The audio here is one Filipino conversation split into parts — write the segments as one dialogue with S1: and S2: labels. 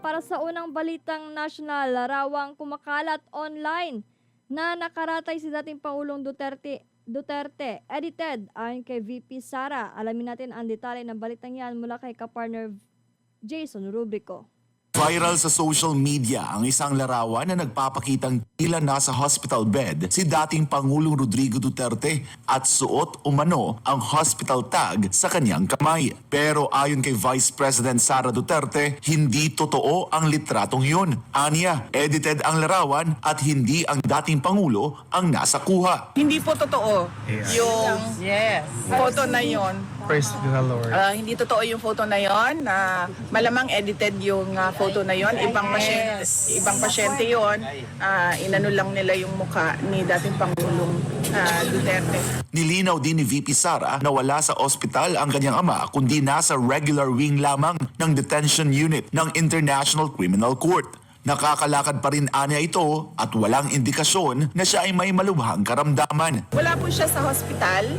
S1: para sa unang balitang nasyonal, larawang kumakalat online na nakaratay si dating Pangulong Duterte. Edited ayon kay VP Sara. Alamin natin ang detalye ng balitang yan mula kay kapartner Jason Rubrico.
S2: Viral sa social media ang isang larawan na nagpapakitang tila nasa hospital bed si dating Pangulong Rodrigo Duterte at suot umano ang hospital tag sa kanyang kamay. Pero ayon kay Vice President Sara Duterte, hindi totoo ang litratong yun. Aniya, edited ang larawan at hindi ang dating Pangulo ang nasa kuha.
S3: Hindi po totoo yung photo na yon.
S4: Praise to the Lord.
S3: Hindi totoo yung photo na yon. Malamang edited yung photo na yon. Ibang pasyente yon. Inano lang nila yung mukha ni dating Pangulong Duterte.
S2: Nilinaw din ni VP Sara na wala sa ospital ang kanyang ama kundi nasa regular wing lamang ng detention unit ng International Criminal Court. Nakakalakad pa rin anya ito at walang indikasyon na siya ay may malubhang karamdaman.
S3: Wala po siya sa hospital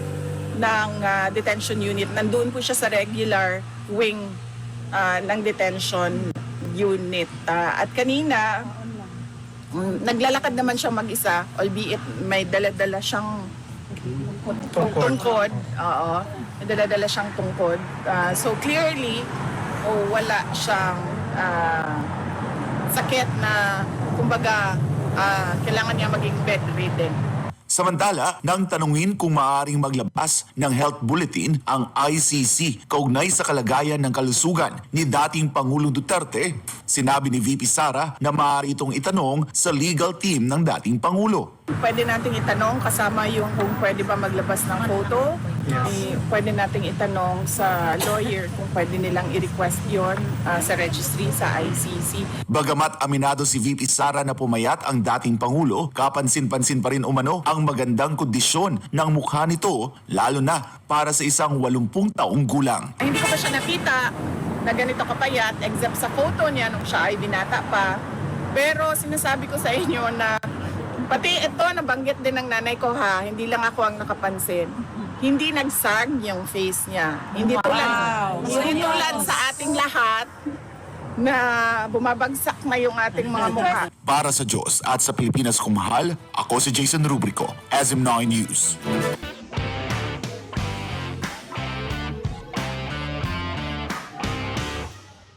S3: ng detention unit. Nandun po siya sa regular wing ng detention unit. At kanina, naglalakad naman siya mag-isa, albeit may dala-dala siyang tungkod. Oo, may dala-dala siyang tungkod. So clearly, wala siyang sakit na, kumbaga, kailangan niya maging bedridden.
S2: Samantala, nang tanungin kung maaaring maglabas ng health bulletin ang ICC kaugnay sa kalagayan ng kalusugan ni dating Pangulong Duterte, sinabi ni VP Sara na maaari itong itanong sa legal team ng dating Pangulo.
S3: Pwede nating itanong kasama yung kung pwede ba maglabas ng photo. Pwede nating itanong sa lawyer kung pwede nilang i-request yon sa registry sa ICC.
S2: Bagamat aminado si VP Sara na pumayat ang dating Pangulo, kapansin-pansin pa rin umano ang magandang kondisyon ng mukha nito, lalo na para sa isang 80 taong gulang.
S3: Hindi ko pa siya nakita na ganito kapayat except sa photo niya nung siya ay binata pa. Pero sinasabi ko sa inyo na pati ito nabanggit din ng nanay ko hindi lang ako ang nakapansin. Hindi nagsag yung face niya. Hindi tulad sa ating lahat na bumabagsak na yung ating mga mukha.
S2: Para sa Diyos at sa Pilipinas kung mahal, ako si Jason Rubrico, SM9 News.